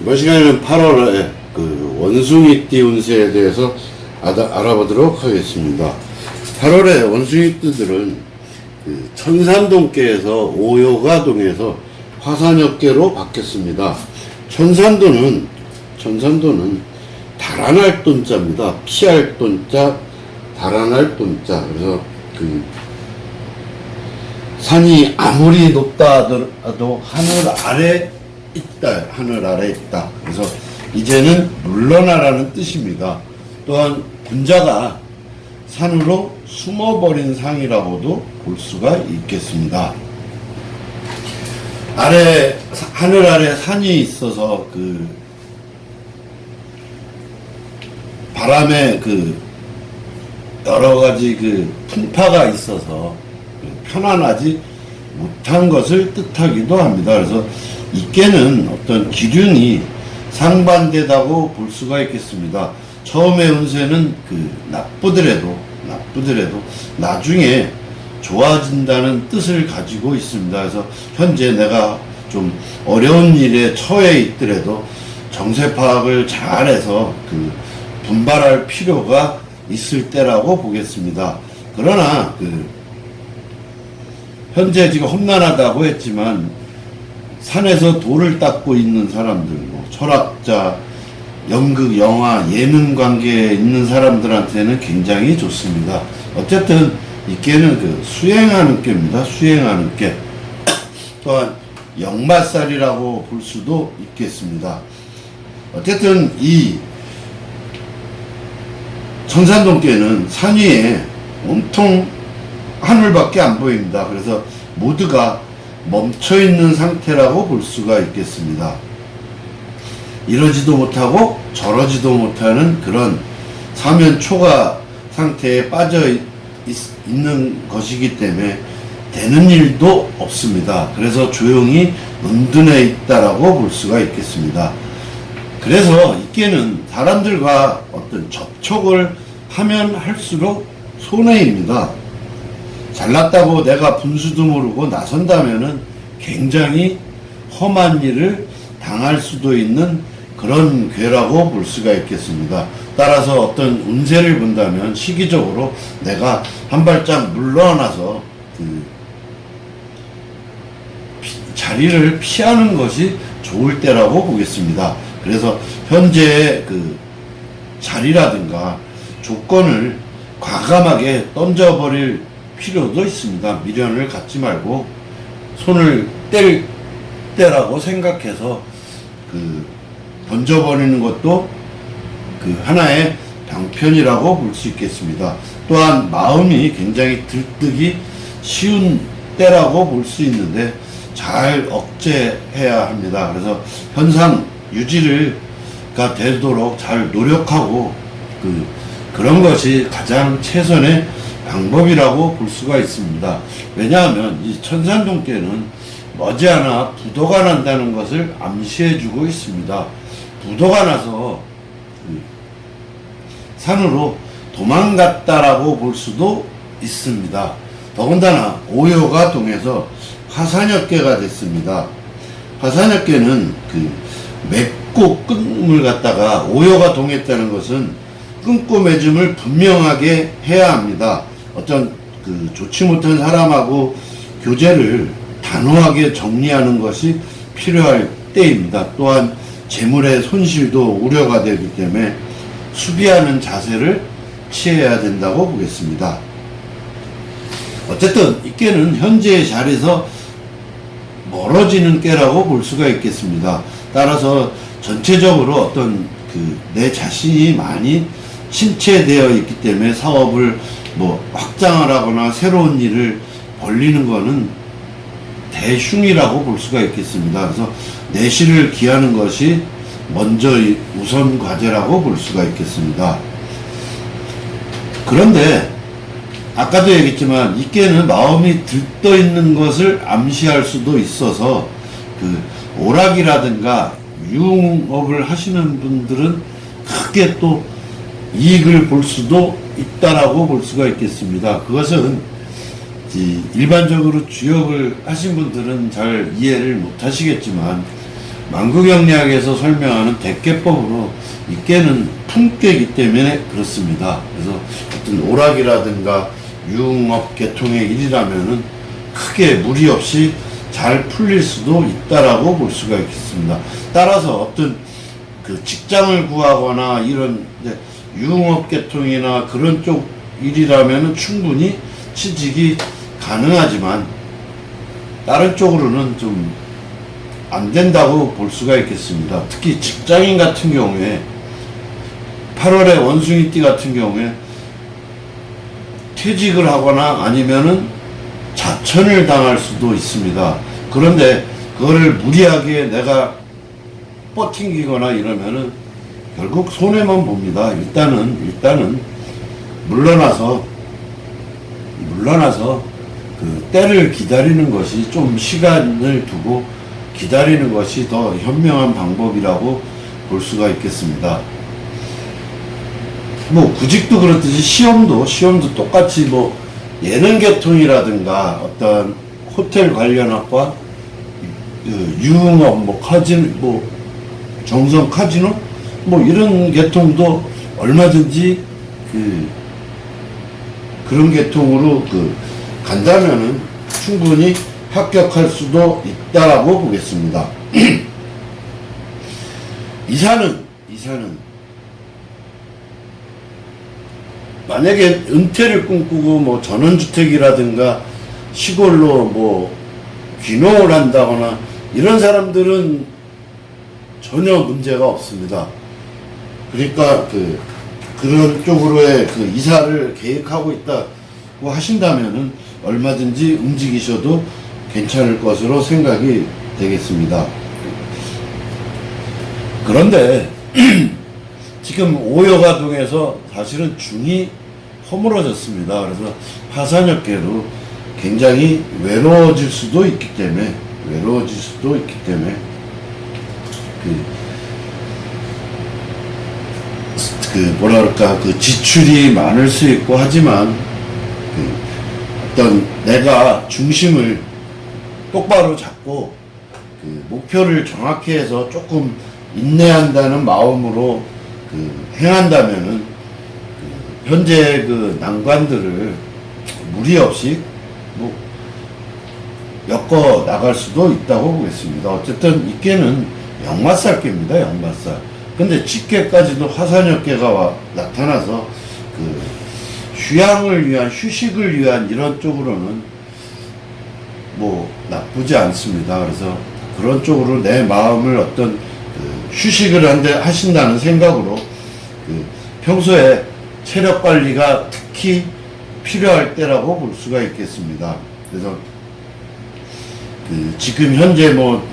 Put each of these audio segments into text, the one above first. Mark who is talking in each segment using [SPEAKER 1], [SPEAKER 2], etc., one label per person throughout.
[SPEAKER 1] 이번 시간에는 8월에 그 원숭이띠 운세에 대해서 알아보도록 하겠습니다. 8월에 원숭이띠들은 그 천산동계에서 오요가동에서 화산역계로 바뀌었습니다. 천산도는 달아날 돈자입니다. 피할 돈자, 달아날 돈자. 그래서 그 산이 아무리 높다 하더라도 하늘 아래 있다. 그래서 이제는 물러나라는 뜻입니다. 또한 분자가 산으로 숨어버린 상이라고도 볼 수가 있겠습니다. 하늘 아래 산이 있어서 그 바람에 그 여러 가지 그 풍파가 있어서 편안하지 못한 것을 뜻하기도 합니다. 그래서 이께는 어떤 기륜이 상반되다고 볼 수가 있겠습니다. 처음의 운세는 그 나쁘더라도 나중에 좋아진다는 뜻을 가지고 있습니다. 그래서 현재 내가 좀 어려운 일에 처해 있더라도 정세 파악을 잘해서 그 분발할 필요가 있을 때라고 보겠습니다. 그러나 그 현재 지금 험난하다고 했지만 산에서 돌을 닦고 있는 사람들, 뭐 철학자, 연극, 영화, 예능 관계에 있는 사람들한테는 굉장히 좋습니다. 어쨌든 이께는 그 수행하는 께입니다. 수행하는 께. 또한 역마살이라고 볼 수도 있겠습니다. 어쨌든 이 천산동께는 산 위에 온통 하늘밖에 안 보입니다. 그래서 모두가 멈춰있는 상태라고 볼 수가 있겠습니다. 이러지도 못하고 저러지도 못하는 그런 사면초가 상태에 빠져 있는 것이기 때문에 되는 일도 없습니다. 그래서 조용히 은둔해 있다라고 볼 수가 있겠습니다. 그래서 이께는 사람들과 어떤 접촉을 하면 할수록 손해입니다. 잘났다고 내가 분수도 모르고 나선다면은 굉장히 험한 일을 당할 수도 있는 그런 괴라고 볼 수가 있겠습니다. 따라서 어떤 운세를 본다면 시기적으로 내가 한 발짝 물러나서 그 자리를 피하는 것이 좋을 때라고 보겠습니다. 그래서 현재의 그 자리라든가 조건을 과감하게 던져버릴 필요도 있습니다. 미련을 갖지 말고 손을 뗄 때라고 생각해서 그 던져버리는 것도 그 하나의 방편이라고 볼 수 있겠습니다. 또한 마음이 굉장히 들뜨기 쉬운 때라고 볼 수 있는데 잘 억제해야 합니다. 그래서 현상 유지가 되도록 잘 노력하고 그런 것이 가장 최선의 방법이라고 볼 수가 있습니다. 왜냐하면 이 천산동께는 머지않아 부도가 난다는 것을 암시해주고 있습니다. 부도가 나서 산으로 도망갔다라고 볼 수도 있습니다. 더군다나 오요가 동에서 화산역계가 됐습니다. 화산역계는 그 맺고 끊음을 갖다가 오요가 동했다는 것은 끊고 맺음을 분명하게 해야 합니다. 어떤 그 좋지 못한 사람하고 교제를 단호하게 정리하는 것이 필요할 때입니다. 또한 재물의 손실도 우려가 되기 때문에 수비하는 자세를 취해야 된다고 보겠습니다. 어쨌든 이 깨는 현재의 자리에서 멀어지는 깨라고 볼 수가 있겠습니다. 따라서 전체적으로 어떤 내 자신이 많이 침체되어 있기 때문에 사업을 뭐 확장을 하거나 새로운 일을 벌리는 거는 대흉이라고 볼 수가 있겠습니다. 그래서 내실을 기하는 것이 먼저 우선 과제라고 볼 수가 있겠습니다. 그런데 아까도 얘기했지만 이께는 마음이 들떠 있는 것을 암시할 수도 있어서 그 오락이라든가 유흥업을 하시는 분들은 크게 또 이익을 볼 수도 있다라고 볼 수가 있겠습니다. 그것은 일반적으로 주역을 하신 분들은 잘 이해를 못 하시겠지만 만구경리학에서 설명하는 대깨법으로 이 깨는 품깨이기 때문에 그렇습니다. 그래서 어떤 오락이라든가 유흥업 계통의 일이라면은 크게 무리 없이 잘 풀릴 수도 있다라고 볼 수가 있겠습니다. 따라서 어떤 그 직장을 구하거나 이런 유흥업 계통이나 그런 쪽 일이라면은 충분히 취직이 가능하지만 다른 쪽으로는 좀 안 된다고 볼 수가 있겠습니다. 특히 직장인 같은 경우에 8월에 원숭이띠 같은 경우에 퇴직을 하거나 아니면은 자천을 당할 수도 있습니다. 그런데 그거를 무리하게 내가 버팅기거나 이러면은 결국 손해만 봅니다. 일단은 물러나서 그 때를 기다리는 것이, 좀 시간을 두고 기다리는 것이 더 현명한 방법이라고 볼 수가 있겠습니다. 뭐 구직도 그렇듯이 시험도 똑같이 뭐 예능 계통이라든가 어떤 호텔 관련학과, 유흥업, 뭐 카지노, 뭐 정성 카지노, 뭐 이런 계통도 얼마든지 그런 계통으로 간다면은 충분히 합격할 수도 있다라고 보겠습니다. 이사는 만약에 은퇴를 꿈꾸고 뭐 전원주택이라든가 시골로 뭐 귀농을 한다거나 이런 사람들은 전혀 문제가 없습니다. 그러니까 그런 쪽으로의 이사를 계획하고 있다고 하신다면은 얼마든지 움직이셔도 괜찮을 것으로 생각이 되겠습니다. 그런데 지금 오여가동에서 사실은 중이 허물어졌습니다. 그래서 화산역계로 굉장히 외로워질 수도 있기 때문에 지출이 많을 수 있고 하지만 어떤 내가 중심을 똑바로 잡고 목표를 정확히 해서 조금 인내한다는 마음으로 행한다면은 현재 난관들을 무리 없이 뭐 엮어 나갈 수도 있다고 보겠습니다. 어쨌든 이 깨는 역마살깨입니다. 역마살. 근데 직계까지도 화산역계가 나타나서 휴식을 위한 이런 쪽으로는 뭐 나쁘지 않습니다. 그래서 그런 쪽으로 내 마음을 어떤 휴식을 하신다는 생각으로 평소에 체력 관리가 특히 필요할 때라고 볼 수가 있겠습니다. 그래서 지금 현재 뭐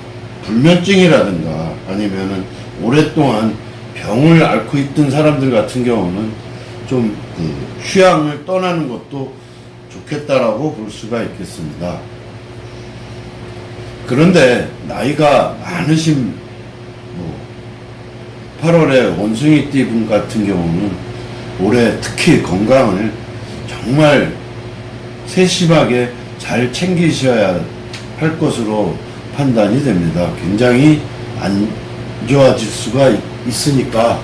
[SPEAKER 1] 불면증이라든가 아니면은 오랫동안 병을 앓고 있던 사람들 같은 경우는 좀 휴양을 떠나는 것도 좋겠다라고 볼 수가 있겠습니다. 그런데 나이가 많으신 8월에 원숭이띠 분 같은 경우는 올해 특히 건강을 정말 세심하게 잘 챙기셔야 할 것으로 판단이 됩니다. 굉장히 안 좋아질 수가 있으니까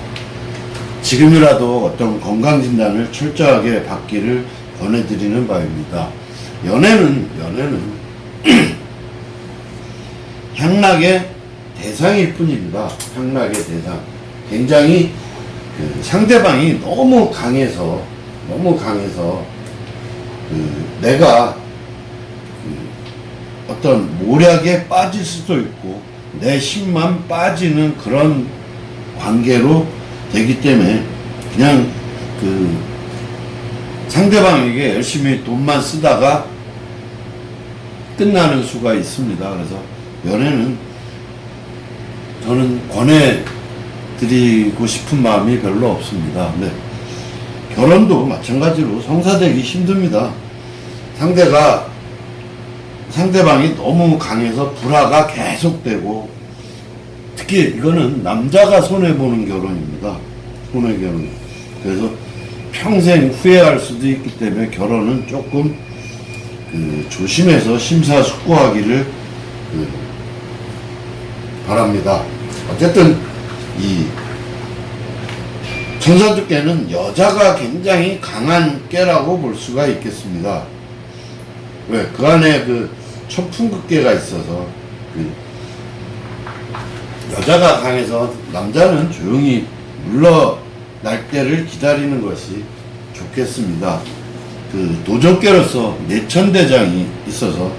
[SPEAKER 1] 지금이라도 어떤 건강진단을 철저하게 받기를 권해드리는 바입니다. 연애는 향락의 대상일 뿐입니다. 향락의 대상. 굉장히 상대방이 너무 강해서 내가 어떤 모략에 빠질 수도 있고 내 힘만 빠지는 그런 관계로 되기 때문에 그냥 상대방에게 열심히 돈만 쓰다가 끝나는 수가 있습니다. 그래서 연애는 저는 권해드리고 싶은 마음이 별로 없습니다. 네. 결혼도 마찬가지로 성사되기 힘듭니다. 상대방이 너무 강해서 불화가 계속되고, 특히 이거는 남자가 손해보는 결혼입니다. 손해결혼. 그래서 평생 후회할 수도 있기 때문에 결혼은 조금 조심해서 심사숙고하기를 바랍니다. 어쨌든 이 천사두께는 여자가 굉장히 강한 깨라고 볼 수가 있겠습니다. 왜? 그 안에 그 천풍극계가 있어서 그 여자가 강해서 남자는 조용히 물러날 때를 기다리는 것이 좋겠습니다. 그 도적계로서 내천대장이 있어서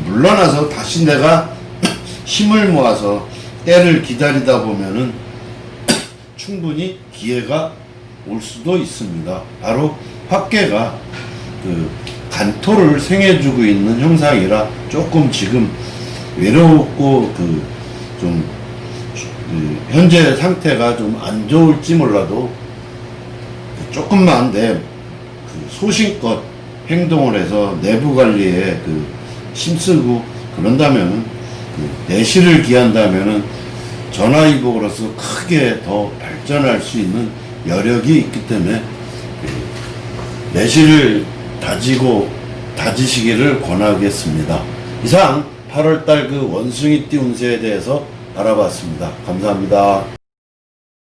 [SPEAKER 1] 물러나서 다시 내가 힘을 모아서 때를 기다리다 보면은 충분히 기회가 올 수도 있습니다. 바로 화계가 그 간토를 생해주고 있는 형상이라 조금 지금 외롭고 좀 현재 상태가 좀 안 좋을지 몰라도 조금만 내 소신껏 행동을 해서 내부 관리에 힘쓰고 그런다면 내실을 기한다면은 전화위복으로서 크게 더 발전할 수 있는 여력이 있기 때문에 내실을 다지시기를 권하겠습니다. 이상 8월달 그 원숭이띠 운세에 대해서 알아봤습니다. 감사합니다.